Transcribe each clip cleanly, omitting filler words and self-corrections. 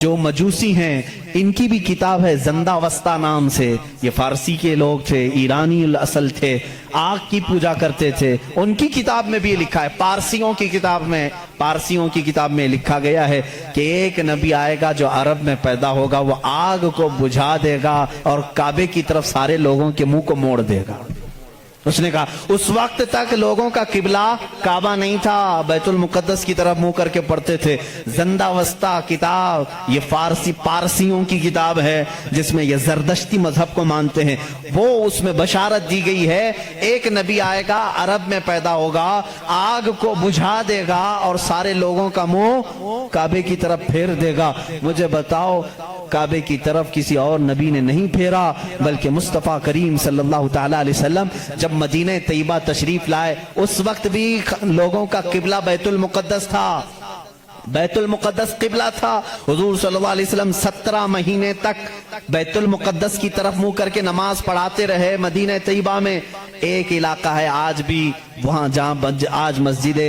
جو مجوسی ہیں ان کی بھی کتاب ہے زندہ وسطہ نام سے. یہ فارسی کے لوگ تھے, ایرانی الاصل تھے, آگ کی پوجا کرتے تھے. ان کی کتاب میں بھی یہ لکھا ہے, پارسیوں کی کتاب میں لکھا گیا ہے کہ ایک نبی آئے گا جو عرب میں پیدا ہوگا, وہ آگ کو بجھا دے گا اور کعبے کی طرف سارے لوگوں کے منہ کو موڑ دے گا. اس نے کہا اس وقت تک لوگوں کا قبلہ کعبہ نہیں تھا, بیت المقدس کی طرف منہ کر کے پڑھتے تھے. زندہ وسطہ کتاب یہ پارسیوں کی کتاب ہے جس میں یہ زردشتی مذہب کو مانتے ہیں. وہ اس میں بشارت دی گئی ہے ایک نبی آئے گا, عرب میں پیدا ہوگا, آگ کو بجھا دے گا اور سارے لوگوں کا منہ کعبے کی طرف پھیر دے گا. مجھے بتاؤ کعبے کی طرف کسی اور نبی نے نہیں پھیرا بلکہ مصطفیٰ کریم صلی اللہ تعالی علیہ وسلم جب مدینہ طیبہ تشریف لائے اس وقت بھی لوگوں کا قبلہ بیت المقدس تھا. بیت المقدس قبلہ تھا. حضور صلی اللہ علیہ وسلم 17 مہینے تک بیت المقدس کی طرف منہ کر کے نماز پڑھاتے رہے. مدینہ طیبہ میں ایک علاقہ ہے آج بھی, وہاں جہاں آج مسجد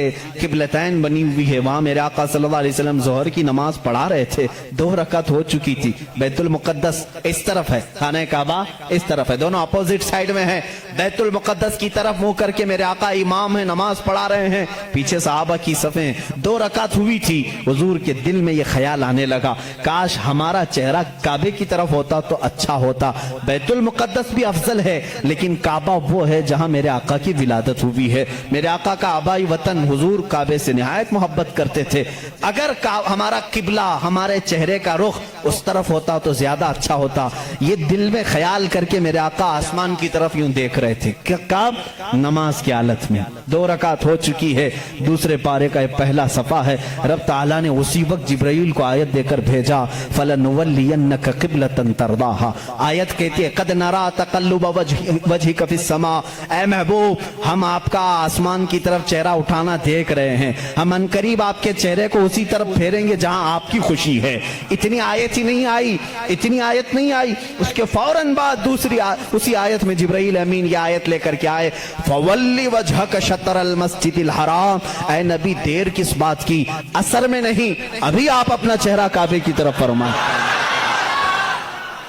قبلتین بنی ہوئی ہے, وہاں میرے آقا صلی اللہ علیہ وسلم ظہر کی نماز پڑھا رہے تھے. 2 رکعت ہو چکی تھی. بیت المقدس اس طرف ہے, خانہ کعبہ اس طرف ہے, دونوں اپوزٹ سائیڈ میں ہیں. بیت المقدس کی طرف منہ کر کے میرے آقا امام ہیں, نماز پڑھا رہے ہیں, پیچھے صحابہ کی صفیں. 2 رکعت ہوئی تھی. حضور کے دل میں یہ خیال آنے لگا کاش ہمارا چہرہ کعبے کی طرف ہوتا تو اچھا ہوتا. بیت المقدس بھی افضل ہے لیکن کعبہ وہ ہے جہاں میرے آقا کی ولادت ہوئی ہے. میرے آقا کا آبائی وطن. حضور کعبے سے نہایت محبت کرتے تھے. اگر ہمارا قبلہ, ہمارے چہرے کا رخ اس طرف ہوتا تو زیادہ اچھا ہوتا. یہ دل میں خیال کر کے میرے آقا آسمان کی طرف یوں دیکھ رہے تھے. کب؟ نماز کی حالت میں. 2 رکعت ہو چکی ہے. دوسرے پارے کا پہلا صفحہ ہے. رب تعالیٰ نے اسی وقت جبرائیل کو آیت دے کر بھیجا فَلَنُوَلِّيَنَّكَ قِبْلَةً تَرْضَاهَا. آیت کہتی ہے قَدْ نَرَا تَقَلُّبَ وَجْهِكَ فِي السَّمَاءِ. اے محبوب ہم آپ کا آسمان کی طرف چہرہ اٹھانا دیکھ رہے ہیں, ہم انقریب آپ کے چہرے کو اسی طرف پھیریں گے جہاں آپ کی خوشی ہے. اتنی آیت نہیں آئی. اس کے فوراً بعد اسی آیت میں جبرائیل امین یہ آیت لے کر کے آئے فَوَلِّ وَجْهَكَ شَطْرَ الْمَسْجِدِ الْحَرَامِ. اے نبی دیر کس بات کی, اثر میں نہیں, ابھی آپ اپنا چہرہ کعبے کی طرف فرمائیں.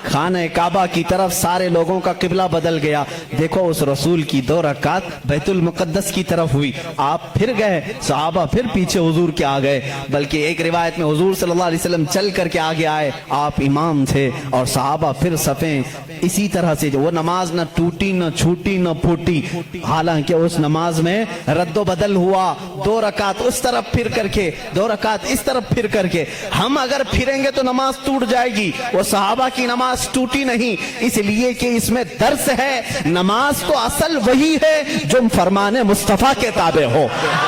خانہ کعبہ کی طرف سارے لوگوں کا قبلہ بدل گیا. دیکھو اس رسول کی 2 رکعت بیت المقدس کی طرف ہوئی. آپ پھر گئے, صحابہ پھر پیچھے حضور کے آ گئے. بلکہ ایک روایت میں حضور صلی اللہ علیہ وسلم چل کر کے آگے آئے, آپ امام تھے اور صحابہ پھر صفیں. اسی طرح سے وہ نماز نہ ٹوٹی نہ چھوٹی نہ پھوٹی. حالانکہ اس نماز میں رد و بدل ہوا. 2 رکعت اس طرف پھر کر کے, 2 رکعت اس طرف پھر کر کے. ہم اگر پھریں گے تو نماز ٹوٹ جائے گی. وہ صحابہ کی نماز ٹوٹی نہیں, اس لیے کہ اس میں درس ہے. نماز تو اصل وہی ہے جو فرمان مصطفیٰ کے تابع ہو,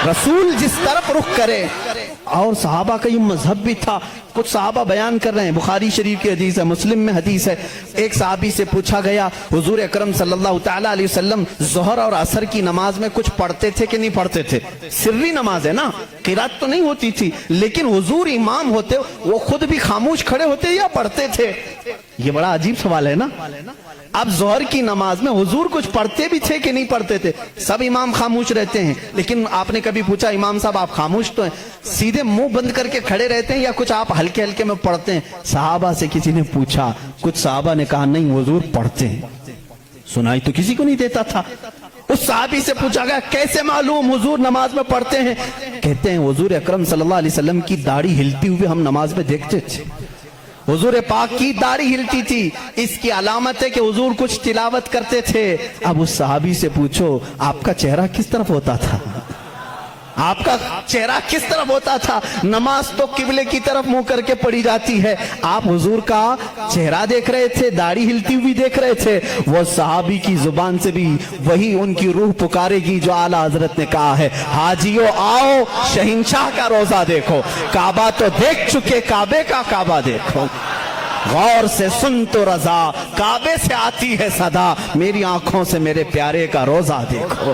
رسول جس طرف رخ کرے. اور صحابہ کا یہ مذہب بھی تھا. کچھ صحابہ بیان کر رہے ہیں, بخاری شریف کی حدیث ہے, مسلم میں حدیث ہے. ایک صحابی سے پوچھا گیا حضور اکرم صلی اللہ تعالی علیہ وسلم ظہر اور عصر کی نماز میں کچھ پڑھتے تھے کہ نہیں پڑھتے تھے؟ سری نماز ہے نا, قرات تو نہیں ہوتی تھی, لیکن حضور امام ہوتے وہ خود بھی خاموش کھڑے ہوتے یا پڑھتے تھے؟ یہ بڑا عجیب سوال ہے نا. اب ظہر کی نماز میں حضور کچھ پڑھتے بھی تھے کہ نہیں پڑھتے تھے؟ سب امام خاموش رہتے ہیں, لیکن آپ نے کبھی پوچھا امام صاحب آپ خاموش تو ہیں, سیدھے منہ بند کر کے کھڑے رہتے ہیں یا کچھ آپ ہلکے ہلکے میں پڑھتے ہیں؟ صحابہ سے کسی نے پوچھا, کچھ صحابہ نے کہا نہیں حضور پڑھتے ہیں. سنائی تو کسی کو نہیں دیتا تھا. اس صحابی سے پوچھا گیا کیسے معلوم حضور نماز میں پڑھتے ہیں؟ کہتے ہیں حضور اکرم صلی اللہ علیہ وسلم کی داڑھی ہلتی ہوئی ہم نماز میں دیکھتے تھے. حضور پاک کی داڑھی ہلتی تھی, اس کی علامت ہے کہ حضور کچھ تلاوت کرتے تھے. اب اس صحابی سے پوچھو آپ کا چہرہ کس طرف ہوتا تھا؟ آپ کا چہرہ کس طرف ہوتا تھا؟ نماز تو قبلے کی طرف منہ کر کے پڑھی جاتی ہے, آپ حضور کا چہرہ دیکھ رہے تھے, داڑھی ہلتی ہوئی دیکھ رہے تھے. وہ صحابی کی زبان سے بھی وہی ان کی روح پکارے گی جو اعلیٰ حضرت نے کہا ہے حاجیو آؤ شہنشاہ کا روزہ دیکھو, کعبہ تو دیکھ چکے, کعبے کا کعبہ دیکھو. غور سے سن تو رضا, کعبے سے آتی ہے صدا, میری آنکھوں سے میرے پیارے کا روزہ دیکھو.